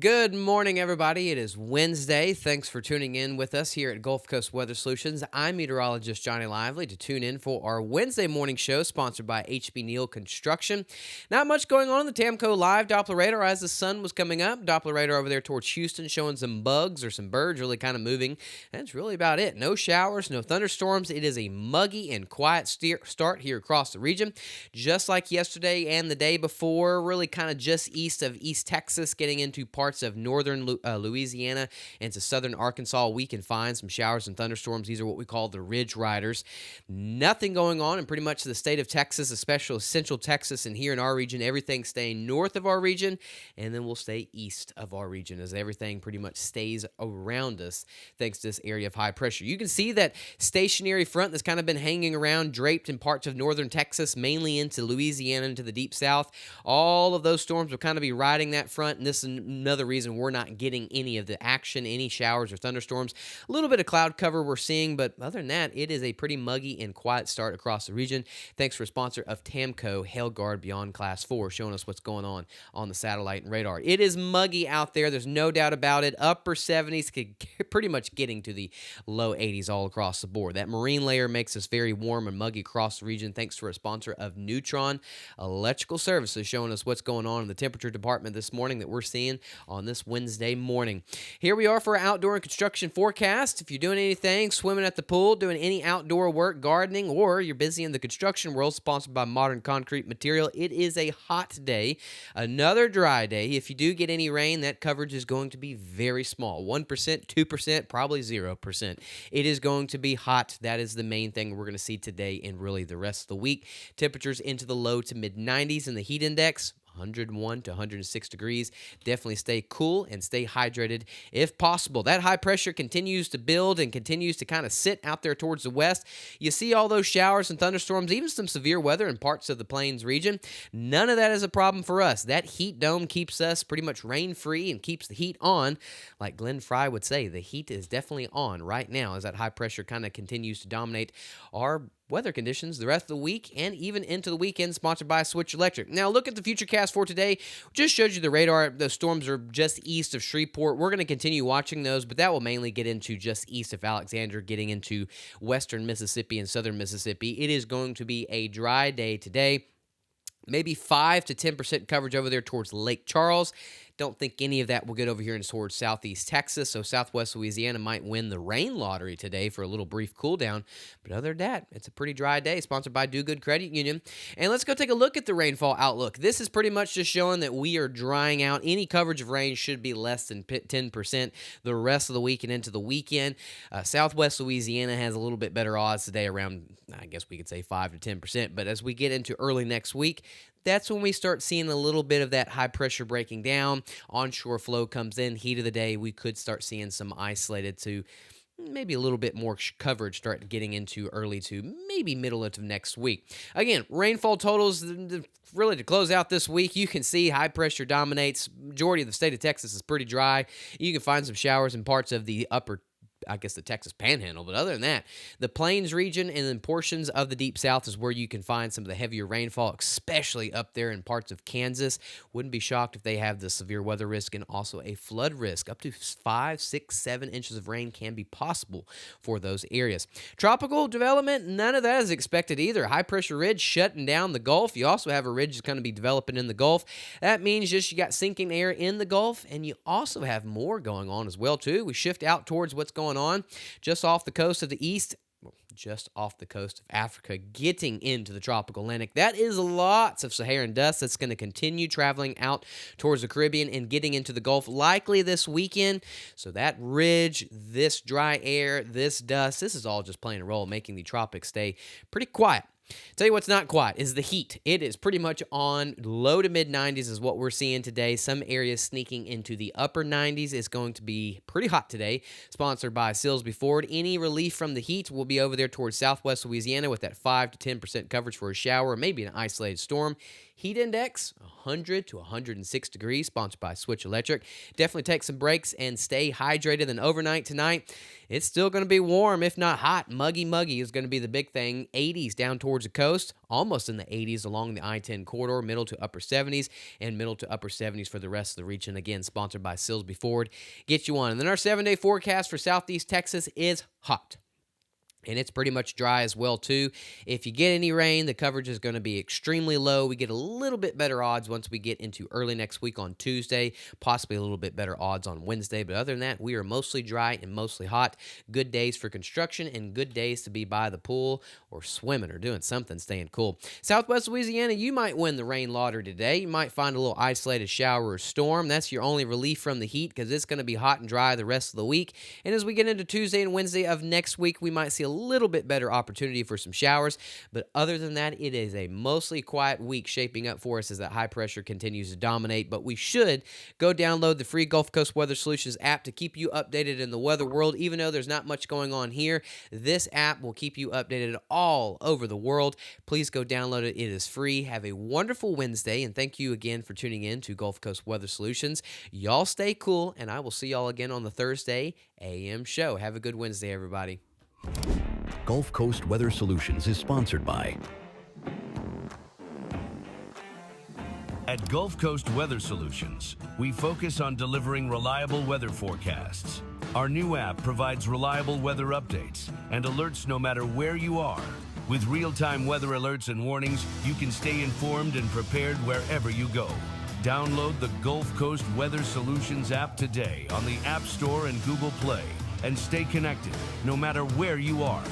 Good morning, everybody. It is Wednesday. Thanks for tuning in with us here at Gulf Coast Weather Solutions. I'm meteorologist Johnny Lively to tune in for our Wednesday morning show sponsored by HB Neal Construction. Not much going on in the Tamco Live Doppler radar as the sun was coming up. Doppler radar over there towards Houston showing some bugs or some birds really kind of moving. That's really about it. No showers, no thunderstorms. It is a muggy and quiet start here across the region. Just like yesterday and the day before, really kind of just east of East Texas, getting into parts of northern Louisiana and to southern Arkansas, we can find some showers and thunderstorms. These are what we call the Ridge Riders. Nothing going on in pretty much the state of Texas, especially central Texas, and here in our region, everything staying north of our region, and then we'll stay east of our region as everything pretty much stays around us thanks to this area of high pressure. You can see that stationary front that's kind of been hanging around, draped in parts of northern Texas, mainly into Louisiana, into the deep south. All of those storms will kind of be riding that front, and this is another reason we're not getting any of the action, any showers or thunderstorms. A little bit of cloud cover we're seeing, but other than that, it is a pretty muggy and quiet start across the region. Thanks for a sponsor of Tamco Hail Guard Beyond Class 4, showing us what's going on the satellite and radar. It is muggy out there. There's no doubt about it. Upper 70s, pretty much getting to the low 80s all across the board. That marine layer makes us very warm and muggy across the region. Thanks for a sponsor of Neutron Electrical Services, showing us what's going on in the temperature department this morning that we're seeing on this Wednesday morning. Here we are for our outdoor and construction forecast. If you're doing anything, swimming at the pool, doing any outdoor work, gardening, or you're busy in the construction world, sponsored by Modern Concrete Material, it is a hot day, another dry day. If you do get any rain, that coverage is going to be very small, 1%, 2%, probably 0%. It is going to be hot. That is the main thing we're going to see today and really the rest of the week. Temperatures into the low to mid 90s in the heat index. 101 to 106 degrees. Definitely stay cool and stay hydrated if possible. That high pressure continues to build and continues to kind of sit out there towards the west. You see all those showers and thunderstorms, even some severe weather in parts of the Plains region. None of that is a problem for us. That heat dome keeps us pretty much rain-free and keeps the heat on. Like Glenn Fry would say, the heat is definitely on right now as that high pressure kind of continues to dominate our weather conditions the rest of the week and even into the weekend, sponsored by Switch Electric. Now, look at the futurecast for today. Just showed you the radar. The storms are just east of Shreveport. We're going to continue watching those, but that will mainly get into just east of Alexander, getting into western Mississippi and southern Mississippi. It is going to be a dry day today. Maybe 5 to 10% coverage over there towards Lake Charles. Don't think any of that will get over here and towards southeast Texas, so southwest Louisiana might win the rain lottery today for a little brief cool down. But other than that, it's a pretty dry day, sponsored by Do Good Credit Union. And let's go take a look at the rainfall outlook. This is pretty much just showing that we are drying out. Any coverage of rain should be less than 10% the rest of the week and into the weekend. Southwest Louisiana has a little bit better odds today, around, I guess we could say 5 to 10%. But as we get into early next week, that's when we start seeing a little bit of that high pressure breaking down. Onshore flow comes in, heat of the day. We could start seeing some isolated to maybe a little bit more coverage start getting into early to maybe middle of next week. Again, rainfall totals really to close out this week. You can see high pressure dominates. Majority of the state of Texas is pretty dry. You can find some showers in parts of the upper, I guess, the Texas Panhandle. But other than that, the Plains region and then portions of the Deep South is where you can find some of the heavier rainfall, especially up there in parts of Kansas. Wouldn't be shocked if they have the severe weather risk and also a flood risk. Up to 5, 6, 7 inches of rain can be possible for those areas. Tropical development, none of that is expected either. High pressure ridge shutting down the Gulf. You also have a ridge that's going to be developing in the Gulf. That means just you got sinking air in the Gulf, and you also have more going on as well too. We shift out towards what's going on just off the coast of the east, just off the coast of Africa, getting into the tropical Atlantic. That is lots of Saharan dust that's going to continue traveling out towards the Caribbean and getting into the Gulf likely this weekend. So that ridge, this dry air, this dust, this is all just playing a role, making the tropics stay pretty quiet. Tell you what's not quiet is the heat. It is pretty much on low to mid 90s is what we're seeing today. Some areas sneaking into the upper 90s. It's going to be pretty hot today. Sponsored by Silsby Ford. Any relief from the heat will be over there towards southwest Louisiana with that 5 to 10% coverage for a shower or maybe an isolated storm. Heat index, 100 to 106 degrees, sponsored by Switch Electric. Definitely take some breaks and stay hydrated. And overnight tonight, it's still going to be warm, if not hot. Muggy is going to be the big thing. 80s down towards towards the coast, almost in the 80s along the I-10 corridor, middle to upper 70s, and middle to upper 70s for the rest of the region. Again, sponsored by Silsby Ford. Get you one. And then our 7-day forecast for Southeast Texas is hot. And it's pretty much dry as well, too. If you get any rain, the coverage is going to be extremely low. We get a little bit better odds once we get into early next week on Tuesday, possibly a little bit better odds on Wednesday. But other than that, we are mostly dry and mostly hot. Good days for construction and good days to be by the pool or swimming or doing something, staying cool. Southwest Louisiana, you might win the rain lottery today. You might find a little isolated shower or storm. That's your only relief from the heat because it's going to be hot and dry the rest of the week. And as we get into Tuesday and Wednesday of next week, we might see a little bit better opportunity for some showers, but other than that, it is a mostly quiet week shaping up for us as that high pressure continues to dominate. But we should go download the free Gulf Coast Weather Solutions app to keep you updated in the weather world. Even though there's not much going on here, this app will keep you updated all over the world. Please go download it. It is free. Have a wonderful Wednesday, and thank you again for tuning in to Gulf Coast Weather Solutions. Y'all stay cool, and I will see y'all again on the Thursday AM show. Have a good Wednesday, everybody. Gulf Coast Weather Solutions is sponsored by. At Gulf Coast Weather Solutions, we focus on delivering reliable weather forecasts. Our new app provides reliable weather updates and alerts no matter where you are. With real-time weather alerts and warnings, you can stay informed and prepared wherever you go. Download the Gulf Coast Weather Solutions app today on the App Store and Google Play and stay connected no matter where you are.